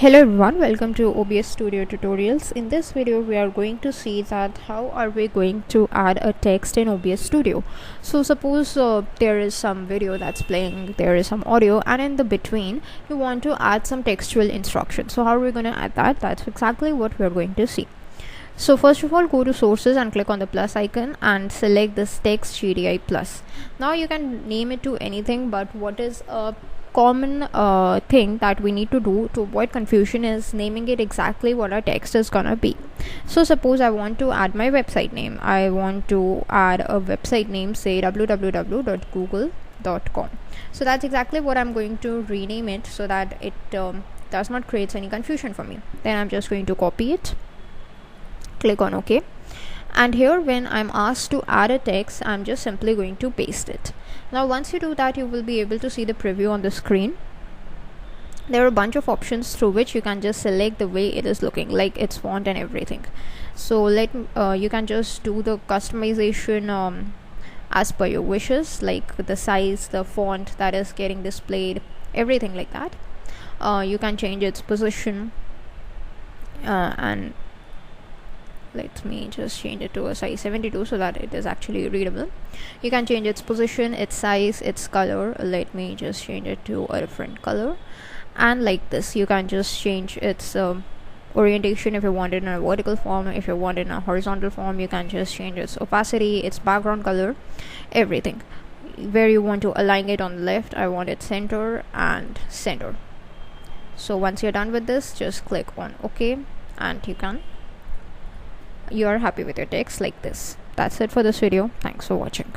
Hello everyone, welcome to OBS Studio tutorials. In this video we are going to see that how are we going to add a text in OBS Studio. So suppose there is some video that's playing, there is some audio, and in the between you want to add some textual instructions. So how are we going to add that? That's exactly what we're going to see. So first of all, go to sources and click on the plus icon and select this text GDI plus. Now you can name it to anything, but what is a common thing that we need to do to avoid confusion is naming it exactly what our text is gonna be. So suppose I want to add my website name. I want to add a website name, say www.google.com. So that's exactly what I'm going to rename it so that it does not create any confusion for me. Then I'm just going to copy it, click on OK, and here when I'm asked to add a text, I'm just simply going to paste it. Now once you do that, you will be able to see the preview on the screen. There are a bunch of options through which you can just select the way it is looking, like its font and everything. So you can just do the customization as per your wishes, like the size, the font that is getting displayed, everything like that. You can change its position and let me just change it to a size 72 so that it is actually readable. You can change its position, its size, its color. Let me just change it to a different color. And like this, you can just change its orientation if you want it in a vertical form. If you want it in a horizontal form, you can just change its opacity, its background color, everything. Where you want to align it on the left, I want it center and center. So once you're done with this, just click on OK and you are happy with your text like this. That's it for this video. Thanks for watching.